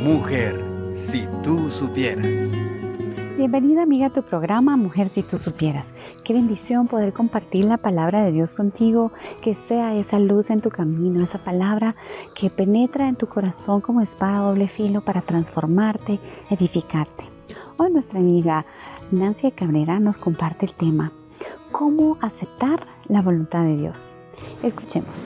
Mujer, si tú supieras. Bienvenida, amiga, a tu programa Mujer, si tú supieras. Qué bendición poder compartir la palabra de Dios contigo, que sea esa luz en tu camino, esa palabra que penetra en tu corazón como espada doble filo para transformarte, edificarte. Hoy nuestra amiga Nancy Cabrera nos comparte el tema, ¿cómo aceptar la voluntad de Dios? Escuchemos.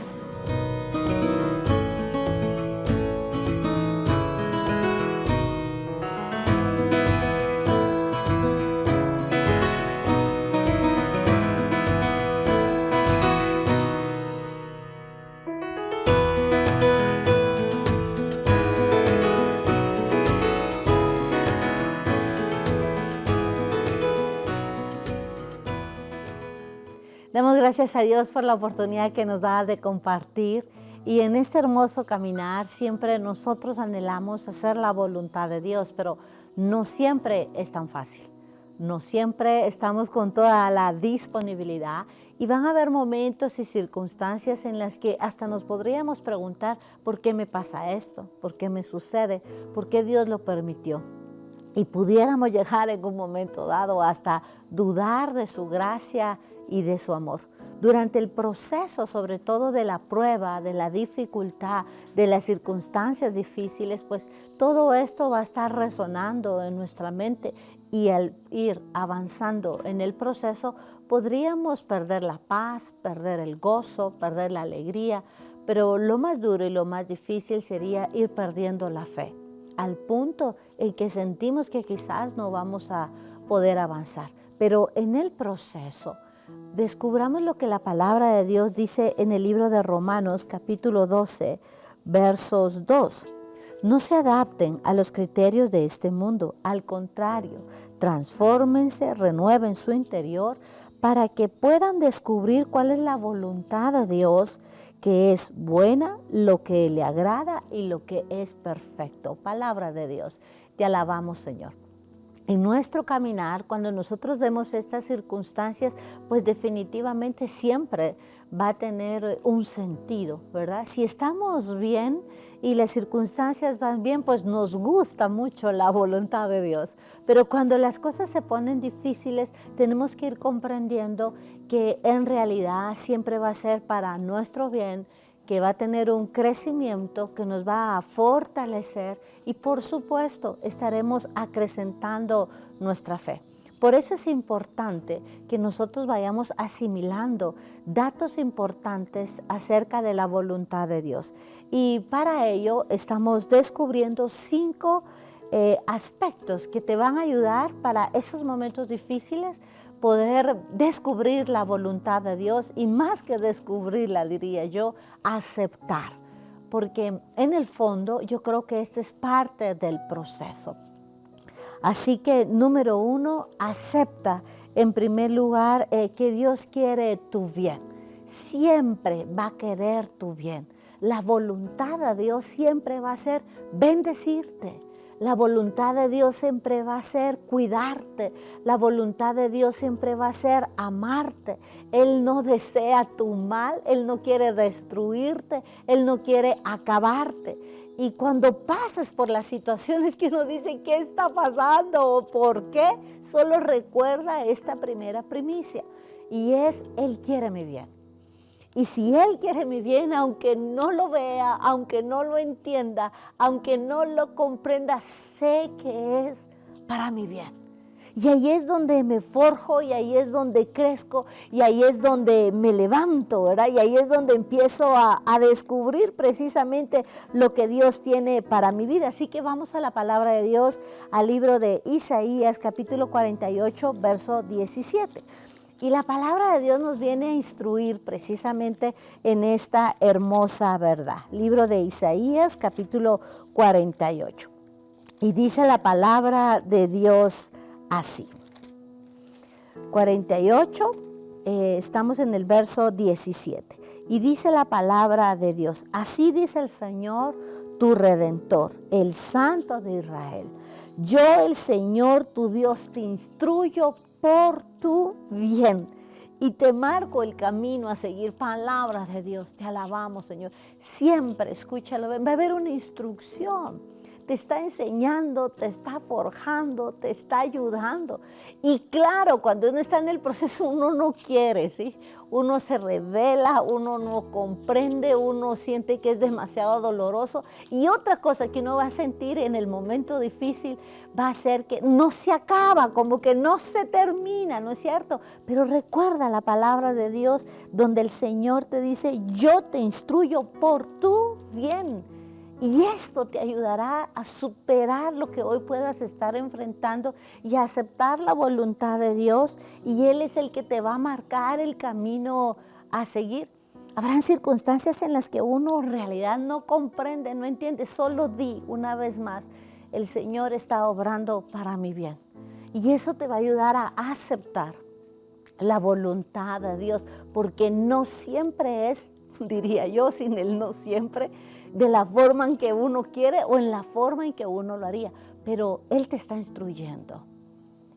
Damos gracias a Dios por la oportunidad que nos da de compartir, y en este hermoso caminar siempre nosotros anhelamos hacer la voluntad de Dios, pero no siempre es tan fácil. No siempre estamos con toda la disponibilidad y van a haber momentos y circunstancias en las que hasta nos podríamos preguntar ¿por qué me pasa esto? ¿Por qué me sucede? ¿Por qué Dios lo permitió? Y pudiéramos llegar en un momento dado hasta dudar de su gracia y de su amor. Durante el proceso, sobre todo de la prueba, de la dificultad, de las circunstancias difíciles, pues todo esto va a estar resonando en nuestra mente, y al ir avanzando en el proceso podríamos perder la paz, perder el gozo, perder la alegría, pero lo más duro y lo más difícil sería ir perdiendo la fe, al punto en que sentimos que quizás no vamos a poder avanzar. Pero en el proceso descubramos lo que la palabra de Dios dice en el libro de Romanos, capítulo 12, versos 2. No se adapten a los criterios de este mundo, al contrario, transfórmense, renueven su interior para que puedan descubrir cuál es la voluntad de Dios, que es buena, lo que le agrada y lo que es perfecto. Palabra de Dios, te alabamos, Señor. En nuestro caminar, cuando nosotros vemos estas circunstancias, pues definitivamente siempre va a tener un sentido, ¿verdad? Si estamos bien y las circunstancias van bien, pues nos gusta mucho la voluntad de Dios. Pero cuando las cosas se ponen difíciles, tenemos que ir comprendiendo que en realidad siempre va a ser para nuestro bien, que va a tener un crecimiento que nos va a fortalecer y por supuesto estaremos acrecentando nuestra fe. Por eso es importante que nosotros vayamos asimilando datos importantes acerca de la voluntad de Dios. Y para ello estamos descubriendo 5 aspectos que te van a ayudar para esos momentos difíciles, poder descubrir la voluntad de Dios y, más que descubrirla, diría yo, aceptar. Porque en el fondo yo creo que esta es parte del proceso. Así que, número 1, acepta en primer lugar que Dios quiere tu bien. Siempre va a querer tu bien. La voluntad de Dios siempre va a ser bendecirte. La voluntad de Dios siempre va a ser cuidarte. La voluntad de Dios siempre va a ser amarte. Él no desea tu mal, Él no quiere destruirte, Él no quiere acabarte. Y cuando pases por las situaciones que uno dice, ¿qué está pasando o por qué? Solo recuerda esta primera primicia, y es, Él quiere mi bien. Y si Él quiere mi bien, aunque no lo vea, aunque no lo entienda, aunque no lo comprenda, sé que es para mi bien. Y ahí es donde me forjo, y ahí es donde crezco, y ahí es donde me levanto, ¿verdad? Y ahí es donde empiezo a descubrir precisamente lo que Dios tiene para mi vida. Así que vamos a la palabra de Dios, al libro de Isaías, capítulo 48, verso 17. Y la palabra de Dios nos viene a instruir precisamente en esta hermosa verdad. Libro de Isaías, capítulo 48. Y dice la palabra de Dios así. 48, estamos en el verso 17. Y dice la palabra de Dios, así dice el Señor, tu Redentor, el Santo de Israel. Yo, el Señor, tu Dios, te instruyo por tu bien y te marco el camino a seguir. Palabra de Dios, te alabamos, Señor. Siempre, escúchalo, va a haber una instrucción. te está enseñando, te está forjando, te está ayudando. Y claro, cuando uno está en el proceso, uno no quiere, ¿sí? Uno se revela, uno no comprende, uno siente que es demasiado doloroso. Y otra cosa que uno va a sentir en el momento difícil va a ser que no se acaba, como que no se termina, ¿no es cierto? Pero recuerda la palabra de Dios donde el Señor te dice, yo te instruyo por tu bien. Y esto te ayudará a superar lo que hoy puedas estar enfrentando y a aceptar la voluntad de Dios. Y Él es el que te va a marcar el camino a seguir. Habrán circunstancias en las que uno en realidad no comprende, no entiende. Solo di una vez más, el Señor está obrando para mi bien. Y eso te va a ayudar a aceptar la voluntad de Dios, porque no siempre es, diría yo, sin el no siempre, de la forma en que uno quiere o en la forma en que uno lo haría, pero Él te está instruyendo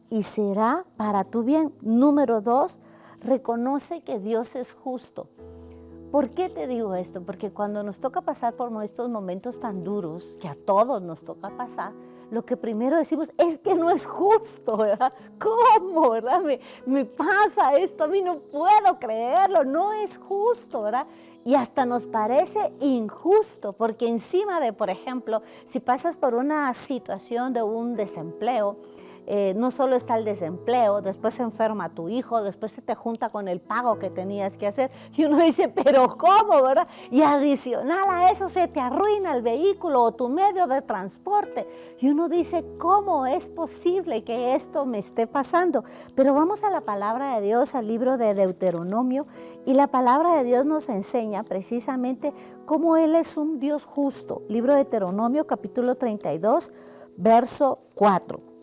y será para tu bien. Número 2, reconoce que Dios es justo. ¿Por qué te digo esto? Porque cuando nos toca pasar por estos momentos tan duros, que a todos nos toca pasar, lo que primero decimos es que no es justo, ¿verdad? ¿Cómo, verdad? Me pasa esto, a mí no puedo creerlo, no es justo, ¿verdad? Y hasta nos parece injusto, porque encima de, por ejemplo, si pasas por una situación de un desempleo, no solo está el desempleo, después se enferma tu hijo, después se te junta con el pago que tenías que hacer y uno dice, pero ¿cómo, verdad? Y adicional a eso se te arruina el vehículo o tu medio de transporte y uno dice, ¿cómo es posible que esto me esté pasando? Pero vamos a la palabra de Dios, al libro de Deuteronomio, y la palabra de Dios nos enseña precisamente cómo Él es un Dios justo. Libro de Deuteronomio, capítulo 32, verso 4.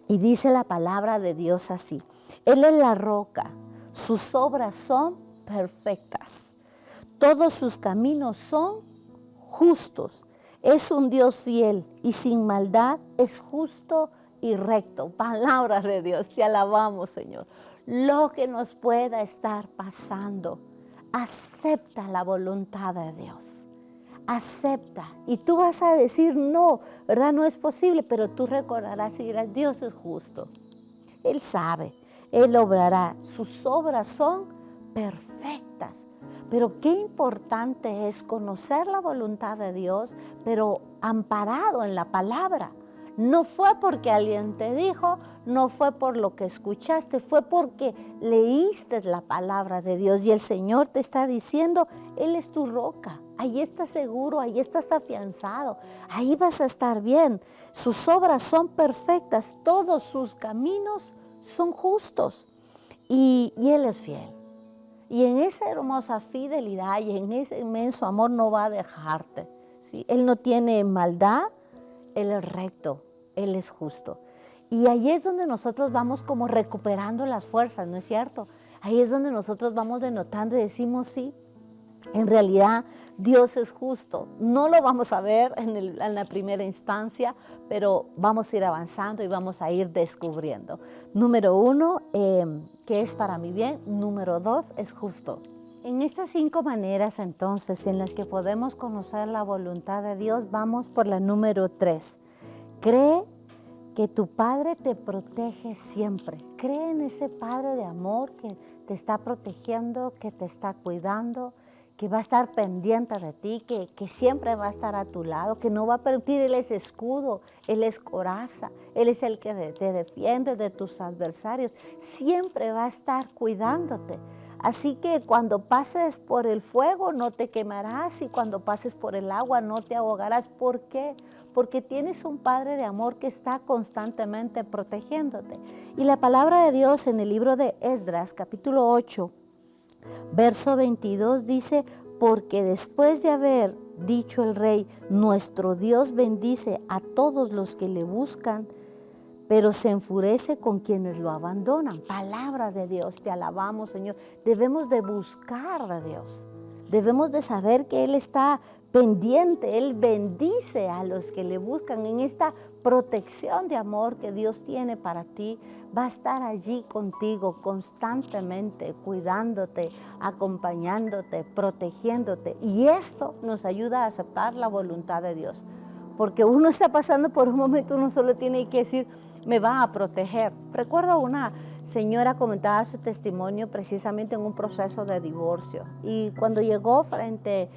Y dice la palabra de Dios así, Él es la roca, sus obras son perfectas, todos sus caminos son justos, es un Dios fiel y sin maldad, es justo y recto. Palabra de Dios, te alabamos, Señor. Lo que nos pueda estar pasando, acepta la voluntad de Dios. Acepta, y tú vas a decir no, ¿verdad? No es posible, pero tú recordarás y dirás, Dios es justo, Él sabe, Él obrará, sus obras son perfectas. Pero qué importante es conocer la voluntad de Dios, pero amparado en la palabra. No fue porque alguien te dijo, no fue por lo que escuchaste, fue porque leíste la palabra de Dios y el Señor te está diciendo, Él es tu roca, ahí estás seguro, ahí estás afianzado, ahí vas a estar bien. Sus obras son perfectas, todos sus caminos son justos y Él es fiel. Y en esa hermosa fidelidad y en ese inmenso amor no va a dejarte, ¿sí? Él no tiene maldad, Él es recto, Él es justo. Y ahí es donde nosotros vamos como recuperando las fuerzas, ¿no es cierto? Ahí es donde nosotros vamos denotando y decimos, sí, en realidad Dios es justo. No lo vamos a ver en la primera instancia, pero vamos a ir avanzando y vamos a ir descubriendo. Número 1, que es para mi bien. Número 2, es justo. En estas 5 maneras entonces en las que podemos conocer la voluntad de Dios, vamos por la número 3. Cree que tu Padre te protege siempre. Cree en ese Padre de amor que te está protegiendo, que te está cuidando, que va a estar pendiente de ti, que siempre va a estar a tu lado, que no va a permitir. Él es escudo, Él es coraza, Él es el que te defiende de tus adversarios. Siempre va a estar cuidándote. Así que cuando pases por el fuego no te quemarás y cuando pases por el agua no te ahogarás. ¿Por qué? Porque tienes un Padre de amor que está constantemente protegiéndote. Y la palabra de Dios en el libro de Esdras, capítulo 8, verso 22 dice, porque después de haber dicho el rey, nuestro Dios bendice a todos los que le buscan, pero se enfurece con quienes lo abandonan. Palabra de Dios, te alabamos, Señor. Debemos de buscar a Dios. Debemos de saber que Él está pendiente, Él bendice a los que le buscan. En esta protección de amor que Dios tiene para ti, va a estar allí contigo constantemente, cuidándote, acompañándote, protegiéndote. Y esto nos ayuda a aceptar la voluntad de Dios. porque uno está pasando por un momento, uno solo tiene que decir, me va a proteger. Recuerdo una señora comentaba su testimonio precisamente en un proceso de divorcio, y cuando llegó frente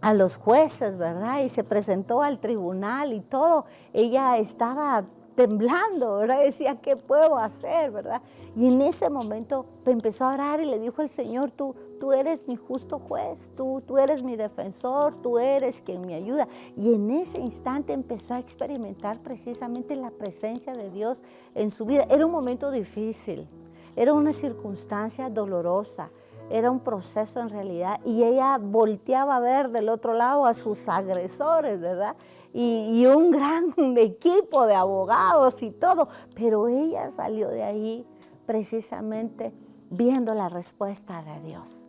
a los jueces, ¿verdad? Y se presentó al tribunal y todo, ella estaba temblando, ¿verdad? Decía, ¿qué puedo hacer, verdad? Y en ese momento empezó a orar y le dijo al Señor, tú eres mi justo juez, tú eres mi defensor, tú eres quien me ayuda. Y en ese instante empezó a experimentar precisamente la presencia de Dios en su vida. Era un momento difícil, era una circunstancia dolorosa, era un proceso en realidad, y ella volteaba a ver del otro lado a sus agresores, ¿verdad? Y un gran equipo de abogados y todo, pero ella salió de ahí precisamente viendo la respuesta de Dios.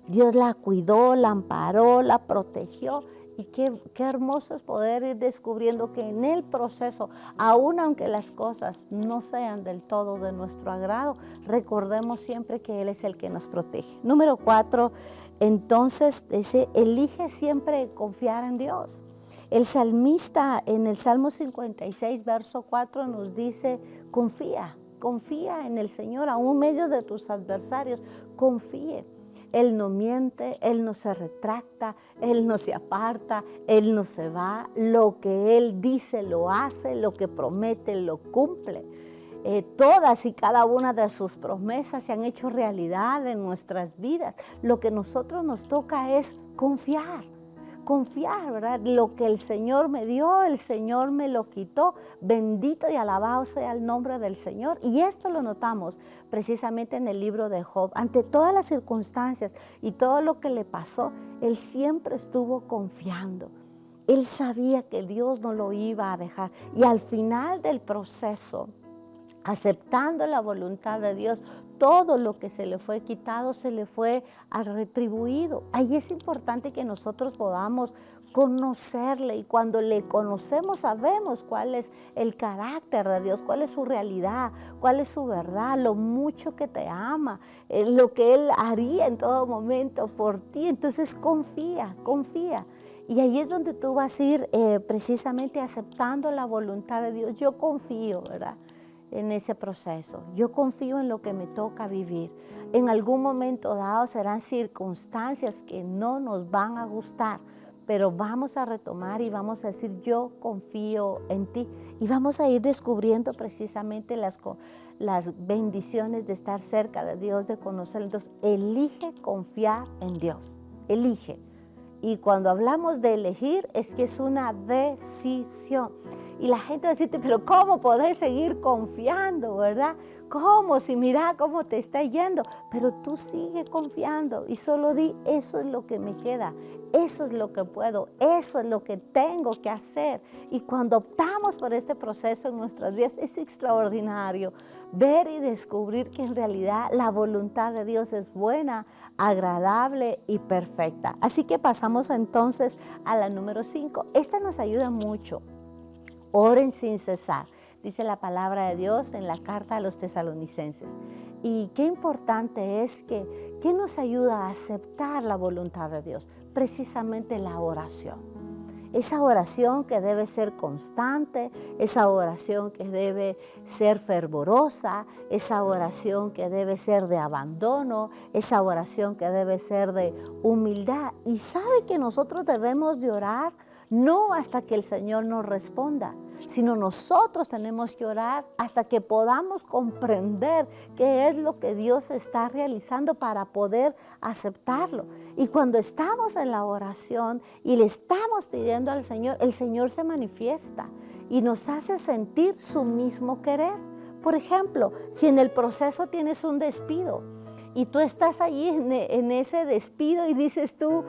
Dios la cuidó, la amparó, la protegió, y qué hermoso es poder ir descubriendo que en el proceso, aun aunque las cosas no sean del todo de nuestro agrado, recordemos siempre que Él es el que nos protege. Número 4, entonces dice, elige siempre confiar en Dios. El salmista en el Salmo 56, verso 4 nos dice, confía en el Señor, aún en medio de tus adversarios, confíe. Él no miente, Él no se retracta, Él no se aparta, Él no se va. Lo que Él dice lo hace, lo que promete lo cumple. Todas y cada una de sus promesas se han hecho realidad en nuestras vidas. Lo que nosotros nos toca es confiar, ¿verdad? Lo que el Señor me dio, el Señor me lo quitó. Bendito y alabado sea el nombre del Señor. Y esto lo notamos precisamente en el libro de Job. Ante todas las circunstancias y todo lo que le pasó, él siempre estuvo confiando. Él sabía que Dios no lo iba a dejar. Y al final del proceso, aceptando la voluntad de Dios, todo lo que se le fue quitado se le fue retribuido. Ahí es importante que nosotros podamos conocerle, y cuando le conocemos sabemos cuál es el carácter de Dios, cuál es su realidad, cuál es su verdad, lo mucho que te ama, lo que Él haría en todo momento por ti. Entonces confía. Y ahí es donde tú vas a ir precisamente aceptando la voluntad de Dios. Yo confío, ¿verdad?, en ese proceso. Yo confío en lo que me toca vivir. En algún momento dado serán circunstancias que no nos van a gustar, pero vamos a retomar y vamos a decir, yo confío en ti. Y vamos a ir descubriendo precisamente las bendiciones de estar cerca de Dios, de conocerlo. Entonces, elige confiar en Dios. Elige. Y cuando hablamos de elegir, es que es una decisión. Y la gente va a decirte, pero ¿cómo podés seguir confiando, verdad? ¿Cómo? Si mira cómo te está yendo. Pero tú sigue confiando y solo di, eso es lo que me queda, eso es lo que puedo, eso es lo que tengo que hacer. Y cuando optamos por este proceso en nuestras vidas, es extraordinario ver y descubrir que en realidad la voluntad de Dios es buena, agradable y perfecta. Así que pasamos entonces a la número 5. Esta nos ayuda mucho. Oren sin cesar, dice la palabra de Dios en la carta a los tesalonicenses. Y qué importante es que nos ayuda a aceptar la voluntad de Dios, precisamente la oración. Esa oración que debe ser constante, esa oración que debe ser fervorosa, esa oración que debe ser de abandono, esa oración que debe ser de humildad. Y sabe que nosotros debemos de orar no hasta que el Señor nos responda, sino nosotros tenemos que orar hasta que podamos comprender qué es lo que Dios está realizando para poder aceptarlo. Y cuando estamos en la oración y le estamos pidiendo al Señor, el Señor se manifiesta y nos hace sentir su mismo querer. Por ejemplo, si en el proceso tienes un despido, y tú estás ahí en ese despido y dices tú,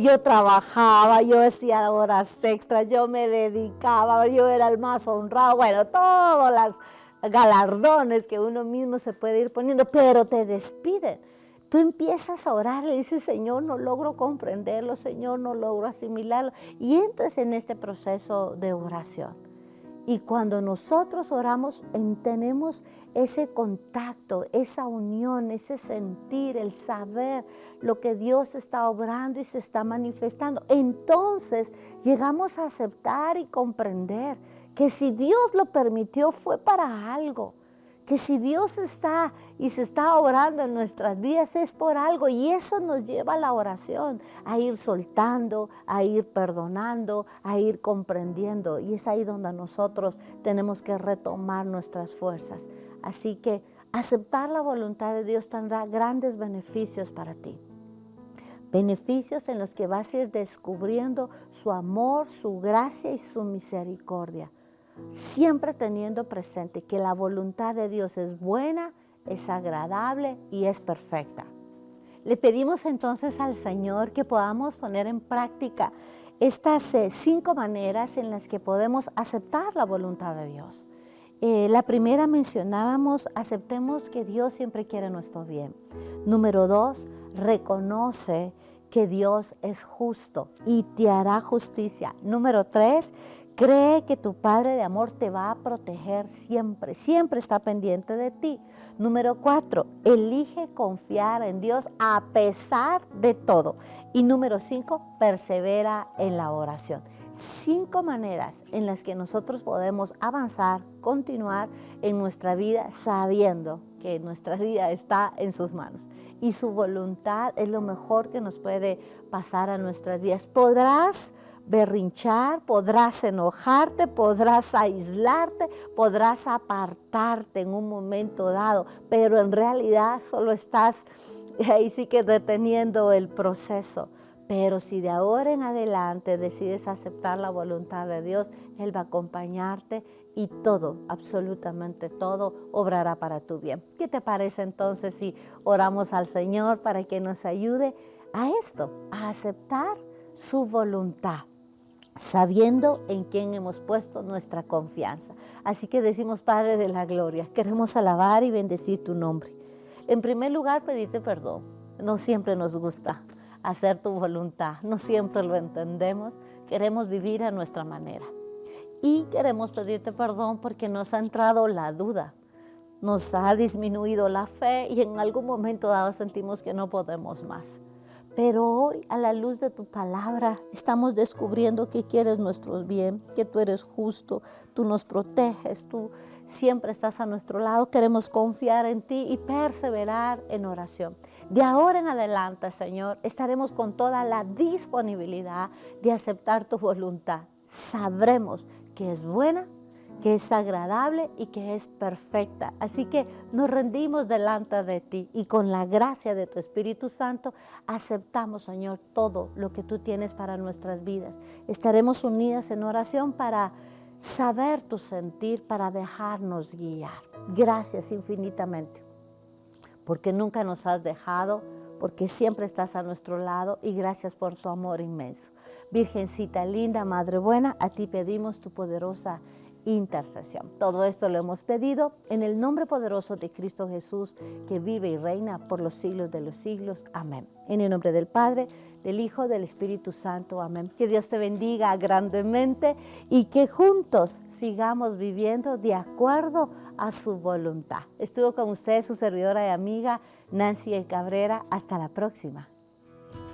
yo trabajaba, yo hacía horas extras, yo me dedicaba, yo era el más honrado, bueno, todos los galardones que uno mismo se puede ir poniendo, pero te despiden. Tú empiezas a orar, le dices, Señor, no logro comprenderlo, Señor, no logro asimilarlo, y entras en este proceso de oración. Y cuando nosotros oramos, tenemos ese contacto, esa unión, ese sentir, el saber lo que Dios está obrando y se está manifestando. Entonces llegamos a aceptar y comprender que si Dios lo permitió fue para algo. Que si Dios está y se está obrando en nuestras vidas es por algo, y eso nos lleva a la oración, a ir soltando, a ir perdonando, a ir comprendiendo, y es ahí donde nosotros tenemos que retomar nuestras fuerzas. Así que aceptar la voluntad de Dios tendrá grandes beneficios para ti. Beneficios en los que vas a ir descubriendo su amor, su gracia y su misericordia. Siempre teniendo presente que la voluntad de Dios es buena, es agradable y es perfecta. Le pedimos entonces al Señor que podamos poner en práctica estas 5 maneras en las que podemos aceptar la voluntad de Dios. La primera mencionábamos, aceptemos que Dios siempre quiere nuestro bien. Número 2, reconoce que Dios es justo y te hará justicia. Número 3, cree que tu Padre de amor te va a proteger siempre, siempre está pendiente de ti. Número 4, elige confiar en Dios a pesar de todo. Y número 5, persevera en la oración. 5 maneras en las que nosotros podemos avanzar, continuar en nuestra vida sabiendo que nuestra vida está en sus manos. Y su voluntad es lo mejor que nos puede pasar a nuestras vidas. Podrás berrinchar, podrás enojarte, podrás aislarte, podrás apartarte en un momento dado, pero en realidad solo estás ahí sí que deteniendo el proceso. Pero si de ahora en adelante decides aceptar la voluntad de Dios, Él va a acompañarte y todo, absolutamente todo, obrará para tu bien. ¿Qué te parece entonces si oramos al Señor para que nos ayude a esto, a aceptar su voluntad, sabiendo en quién hemos puesto nuestra confianza? Así que decimos, Padre de la gloria, queremos alabar y bendecir tu nombre. En primer lugar, pedirte perdón. No siempre nos gusta hacer tu voluntad, no siempre lo entendemos, queremos vivir a nuestra manera. Y queremos pedirte perdón porque nos ha entrado la duda, nos ha disminuido la fe y en algún momento dado sentimos que no podemos más. Pero hoy, a la luz de tu palabra, estamos descubriendo que quieres nuestro bien, que tú eres justo, tú nos proteges, tú siempre estás a nuestro lado. Queremos confiar en ti y perseverar en oración. De ahora en adelante, Señor, estaremos con toda la disponibilidad de aceptar tu voluntad. Sabremos que es buena, que es agradable y que es perfecta. Así que nos rendimos delante de ti y con la gracia de tu Espíritu Santo aceptamos, Señor, todo lo que tú tienes para nuestras vidas. Estaremos unidas en oración para saber tu sentir, para dejarnos guiar. Gracias infinitamente, porque nunca nos has dejado, porque siempre estás a nuestro lado, y gracias por tu amor inmenso. Virgencita linda, Madre buena, a ti pedimos tu poderosa intercesión. Todo esto lo hemos pedido en el nombre poderoso de Cristo Jesús, que vive y reina por los siglos de los siglos. Amén. En el nombre del Padre, del Hijo, del Espíritu Santo. Amén. Que Dios te bendiga grandemente y que juntos sigamos viviendo de acuerdo a su voluntad. Estuvo con usted su servidora y amiga Nancy Cabrera. Hasta la próxima.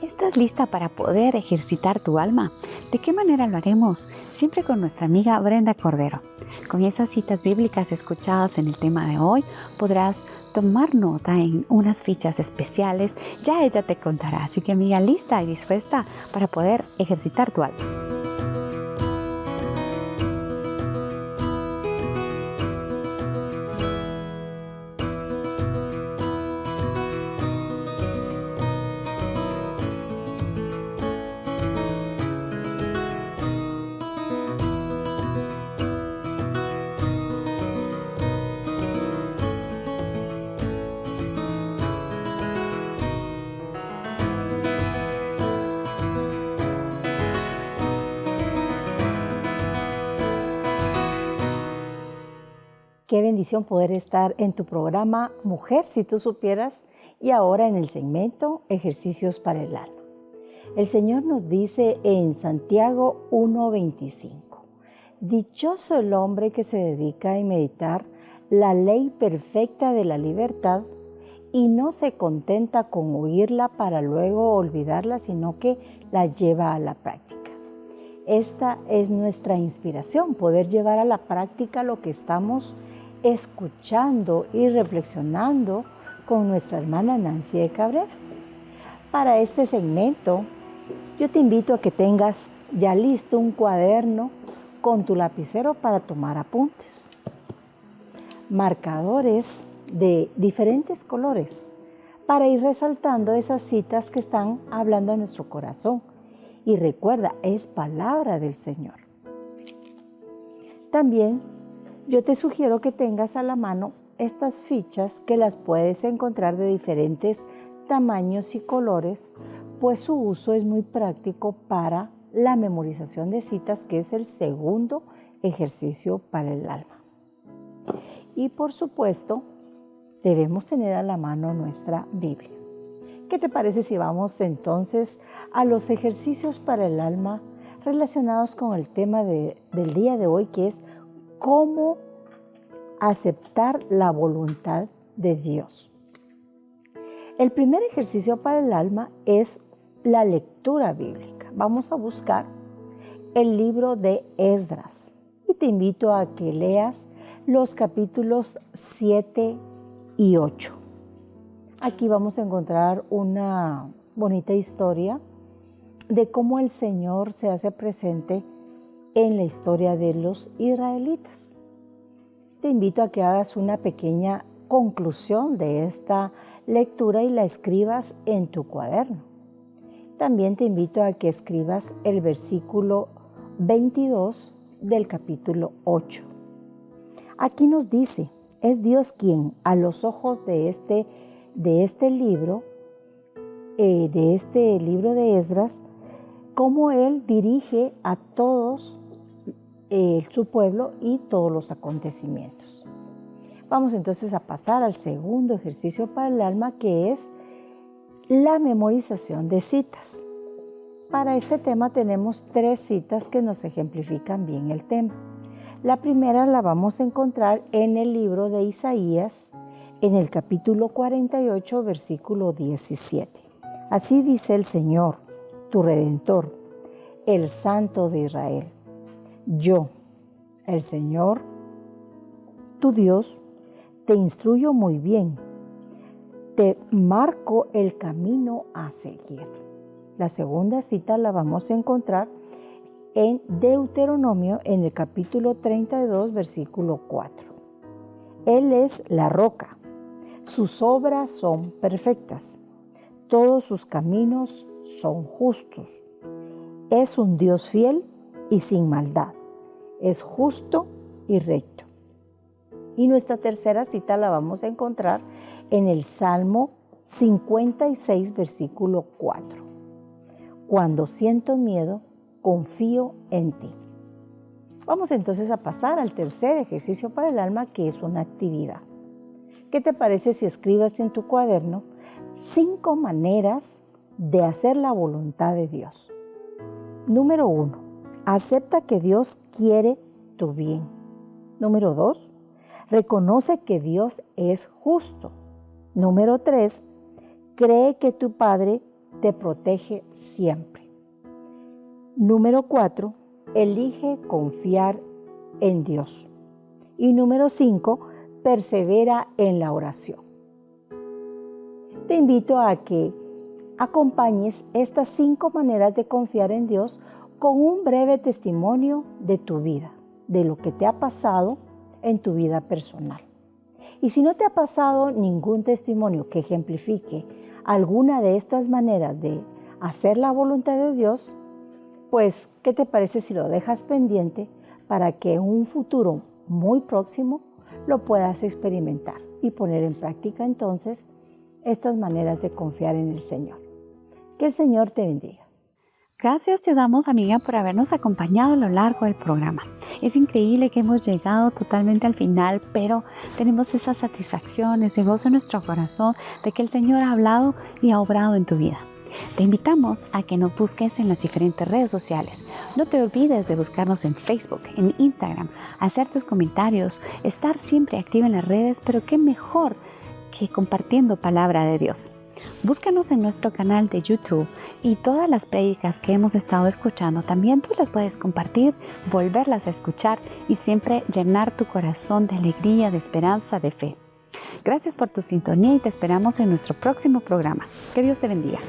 ¿Estás lista para poder ejercitar tu alma? ¿De qué manera lo haremos? Siempre con nuestra amiga Brenda Cordero. Con esas citas bíblicas escuchadas en el tema de hoy, podrás tomar nota en unas fichas especiales. Ya ella te contará. Así que, amiga, lista y dispuesta para poder ejercitar tu alma. Qué bendición poder estar en tu programa Mujer si tú supieras, y ahora en el segmento Ejercicios para el alma. El Señor nos dice en Santiago 1:25, Dichoso el hombre que se dedica a meditar la ley perfecta de la libertad y no se contenta con oírla para luego olvidarla, sino que la lleva a la práctica. Esta es nuestra inspiración, poder llevar a la práctica lo que estamos escuchando y reflexionando con nuestra hermana Nancy de Cabrera. Para este segmento, yo te invito a que tengas ya listo un cuaderno con tu lapicero para tomar apuntes. Marcadores de diferentes colores para ir resaltando esas citas que están hablando a nuestro corazón. Y recuerda, es palabra del Señor. También yo te sugiero que tengas a la mano estas fichas que las puedes encontrar de diferentes tamaños y colores, pues su uso es muy práctico para la memorización de citas, que es el segundo ejercicio para el alma. Y por supuesto, debemos tener a la mano nuestra Biblia. ¿Qué te parece si vamos entonces a los ejercicios para el alma relacionados con el tema del día de hoy, que es cómo aceptar la voluntad de Dios? El primer ejercicio para el alma es la lectura bíblica. Vamos a buscar el libro de Esdras y te invito a que leas los capítulos 7 y 8. Aquí vamos a encontrar una bonita historia de cómo el Señor se hace presente en la historia de los israelitas. Te invito a que hagas una pequeña conclusión de esta lectura y la escribas en tu cuaderno. También te invito a que escribas el versículo 22 del capítulo 8. Aquí nos dice, es Dios quien a los ojos de este libro de Esdras, cómo Él dirige a todos su pueblo y todos los acontecimientos. Vamos entonces a pasar al segundo ejercicio para el alma, que es la memorización de citas. Para este tema tenemos 3 citas que nos ejemplifican bien el tema. La primera la vamos a encontrar en el libro de Isaías, en el capítulo 48, versículo 17. Así dice el Señor, tu Redentor, el Santo de Israel. Yo, el Señor, tu Dios, te instruyo muy bien, te marco el camino a seguir. La segunda cita la vamos a encontrar en Deuteronomio, en el capítulo 32, versículo 4. Él es la roca, sus obras son perfectas, todos sus caminos son justos. Es un Dios fiel y sin maldad, es justo y recto. Y nuestra tercera cita la vamos a encontrar en el Salmo 56, versículo 4. Cuando siento miedo, confío en ti. Vamos entonces a pasar al tercer ejercicio para el alma, que es una actividad. ¿Qué te parece si escribes en tu cuaderno 5 maneras de hacer la voluntad de Dios? Número 1, acepta que Dios quiere tu bien. Número 2, reconoce que Dios es justo. Número 3, cree que tu Padre te protege siempre. Número 4, elige confiar en Dios. Y número 5, persevera en la oración. Te invito a que acompañes estas 5 maneras de confiar en Dios con un breve testimonio de tu vida, de lo que te ha pasado en tu vida personal. Y si no te ha pasado ningún testimonio que ejemplifique alguna de estas maneras de hacer la voluntad de Dios, pues, ¿qué te parece si lo dejas pendiente para que en un futuro muy próximo lo puedas experimentar y poner en práctica entonces estas maneras de confiar en el Señor? Que el Señor te bendiga. Gracias te damos, amiga, por habernos acompañado a lo largo del programa. Es increíble que hemos llegado totalmente al final, pero tenemos esa satisfacción, ese gozo en nuestro corazón de que el Señor ha hablado y ha obrado en tu vida. Te invitamos a que nos busques en las diferentes redes sociales. No te olvides de buscarnos en Facebook, en Instagram, hacer tus comentarios, estar siempre activa en las redes, pero qué mejor que compartiendo palabra de Dios. Búscanos en nuestro canal de YouTube y todas las prédicas que hemos estado escuchando también tú las puedes compartir, volverlas a escuchar y siempre llenar tu corazón de alegría, de esperanza, de fe. Gracias por tu sintonía y te esperamos en nuestro próximo programa. Que Dios te bendiga.